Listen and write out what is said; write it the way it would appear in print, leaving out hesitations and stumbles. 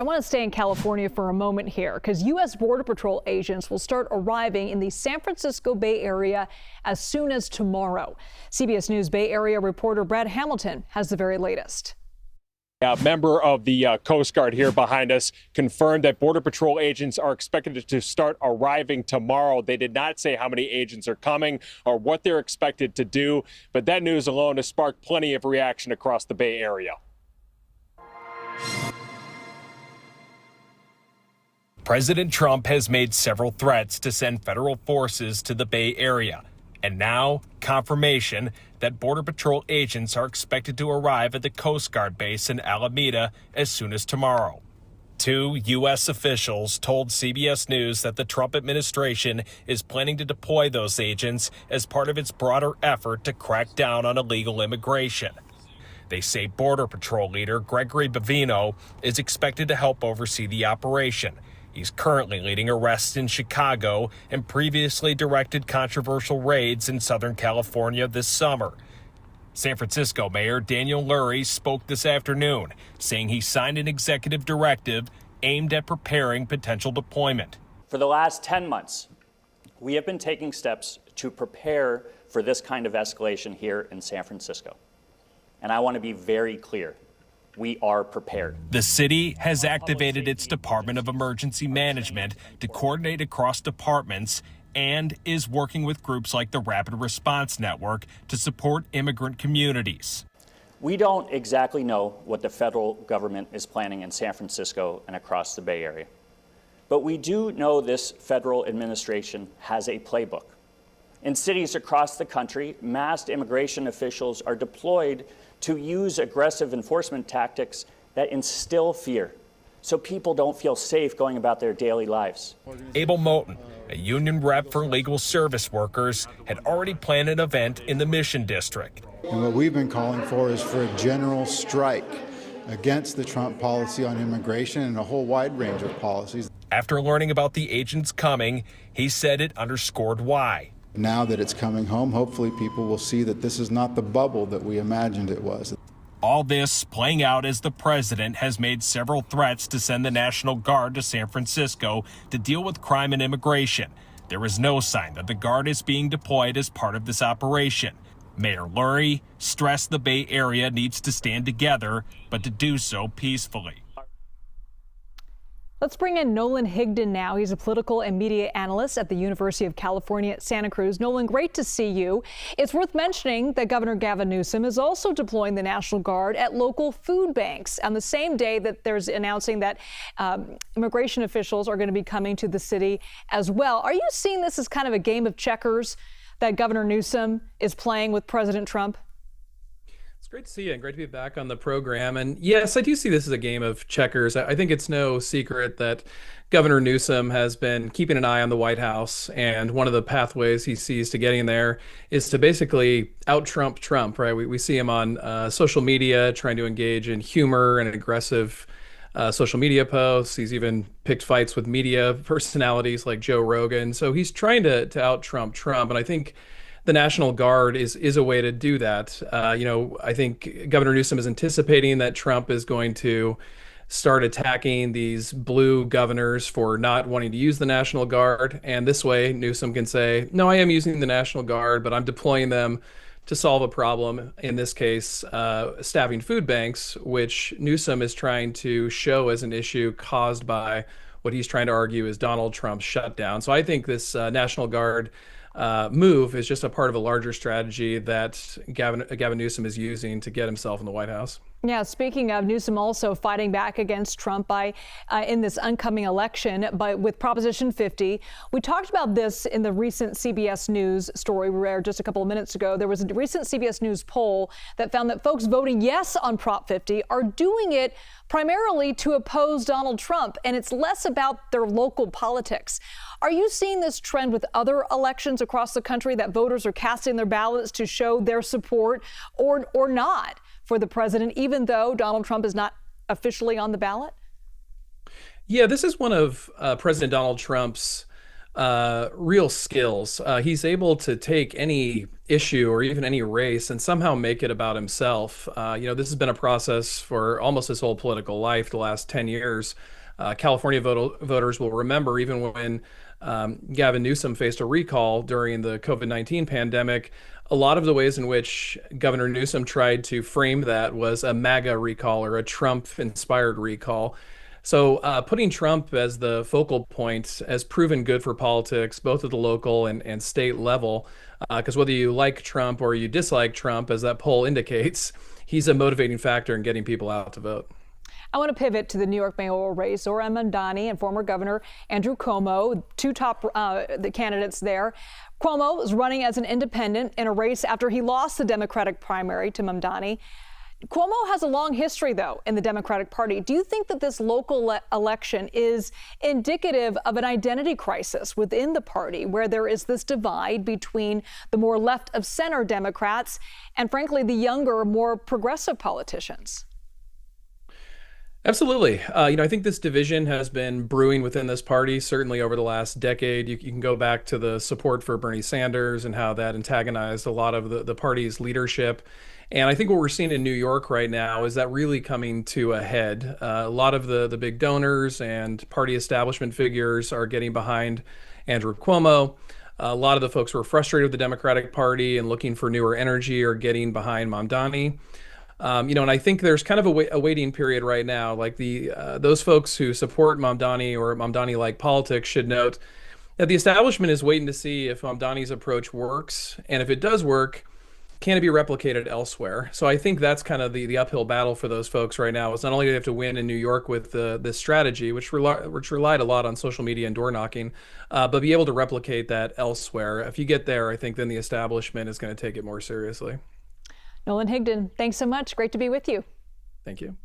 I want to stay in California for a moment here because U.S. Border Patrol agents will start arriving in the San Francisco Bay Area as soon as tomorrow. CBS News Bay Area reporter Brad Hamilton has the very latest. A member of the Coast Guard here behind us confirmed that Border Patrol agents are expected to start arriving tomorrow. They did not say how many agents are coming or what they're expected to do, but that news alone has sparked plenty of reaction across the Bay Area. President Trump has made several threats to send federal forces to the Bay Area. And now, confirmation that Border Patrol agents are expected to arrive at the Coast Guard base in Alameda as soon as tomorrow. Two U.S. officials told CBS News that the Trump administration is planning to deploy those agents as part of its broader effort to crack down on illegal immigration. They say Border Patrol leader Gregory Bavino is expected to help oversee the operation. He's currently leading arrests in Chicago and previously directed controversial raids in Southern California this summer. San Francisco Mayor Daniel Lurie spoke this afternoon, saying he signed an executive directive aimed at preparing potential deployment. For the last 10 months, we have been taking steps to prepare for this kind of escalation here in San Francisco. And I want to be very clear. We are prepared. The city has activated its Department of Emergency Management to coordinate across departments and is working with groups like the Rapid Response Network to support immigrant communities. We don't exactly know what the federal government is planning in San Francisco and across the Bay Area. But we do know this federal administration has a playbook. In cities across the country, masked immigration officials are deployed to use aggressive enforcement tactics that instill fear, so people don't feel safe going about their daily lives. Abel Moten, a union rep for legal service workers, had already planned an event in the Mission District. And what we've been calling for is for a general strike against the Trump policy on immigration and a whole wide range of policies. After learning about the agents coming, he said it underscored why. Now that it's coming home, hopefully people will see that this is not the bubble that we imagined it was. All this playing out as the president has made several threats to send the National Guard to San Francisco to deal with crime and immigration. There is no sign that the Guard is being deployed as part of this operation. Mayor Lurie stressed the Bay Area needs to stand together, but to do so peacefully. Let's bring in Nolan Higdon now. He's a political and media analyst at the University of California at Santa Cruz. Nolan, great to see you. It's worth mentioning that Governor Gavin Newsom is also deploying the National Guard at local food banks on the same day that there's announcing that immigration officials are going to be coming to the city as well. Are you seeing this as kind of a game of checkers that Governor Newsom is playing with President Trump? It's great to see you and great to be back on the program. And yes, I do see this as a game of checkers. I think it's no secret that Governor Newsom has been keeping an eye on the White House. And one of the pathways he sees to getting there is to basically out-Trump Trump, right? We see him on social media trying to engage in humor and aggressive social media posts. He's even picked fights with media personalities like Joe Rogan. So he's trying to out-Trump Trump. And I think the National Guard is a way to do that. I think Governor Newsom is anticipating that Trump is going to start attacking these blue governors for not wanting to use the National Guard. And this way, Newsom can say, no, I am using the National Guard, but I'm deploying them to solve a problem, in this case, staffing food banks, which Newsom is trying to show as an issue caused by what he's trying to argue is Donald Trump's shutdown. So I think this National Guard move is just a part of a larger strategy that Gavin Newsom is using to get himself in the White House. Yeah, speaking of Newsom also fighting back against Trump in this oncoming election, but with Proposition 50. We talked about this in the recent CBS News story we read just a couple of minutes ago. There was a recent CBS News poll that found that folks voting yes on Prop 50 are doing it primarily to oppose Donald Trump, and it's less about their local politics. Are you seeing this trend with other elections across the country, that voters are casting their ballots to show their support or not for the president, even though Donald Trump is not officially on the ballot? Yeah, this is one of President Donald Trump's real skills. He's able to take any issue or even any race and somehow make it about himself. This has been a process for almost his whole political life, the last 10 years. California voters will remember even when Gavin Newsom faced a recall during the COVID-19 pandemic. A lot of the ways in which Governor Newsom tried to frame that was a MAGA recall or a Trump-inspired recall. So putting Trump as the focal point has proven good for politics, both at the local and state level, because whether you like Trump or you dislike Trump, as that poll indicates, he's a motivating factor in getting people out to vote. I want to pivot to the New York mayoral race. Zohran Mamdani and former Governor Andrew Cuomo, two top the candidates there. Cuomo is running as an independent in a race after he lost the Democratic primary to Mamdani. Cuomo has a long history, though, in the Democratic Party. Do you think that this local election is indicative of an identity crisis within the party, where there is this divide between the more left of center Democrats and, frankly, the younger, more progressive politicians? Absolutely. I think this division has been brewing within this party, certainly over the last decade. You can go back to the support for Bernie Sanders and how that antagonized a lot of the party's leadership. And I think what we're seeing in New York right now is that really coming to a head. A lot of the big donors and party establishment figures are getting behind Andrew Cuomo. A lot of the folks who are frustrated with the Democratic Party and looking for newer energy are getting behind Mamdani. And I think there's kind of a waiting period right now. Like those folks who support Mamdani or Mamdani-like politics should note that the establishment is waiting to see if Mamdani's approach works, and if it does work, can it be replicated elsewhere? So I think that's kind of the uphill battle for those folks right now. It's not only do they have to win in New York with this strategy, which relied a lot on social media and door knocking, but be able to replicate that elsewhere. If you get there, I think then the establishment is going to take it more seriously. Nolan Higdon, thanks so much. Great to be with you. Thank you.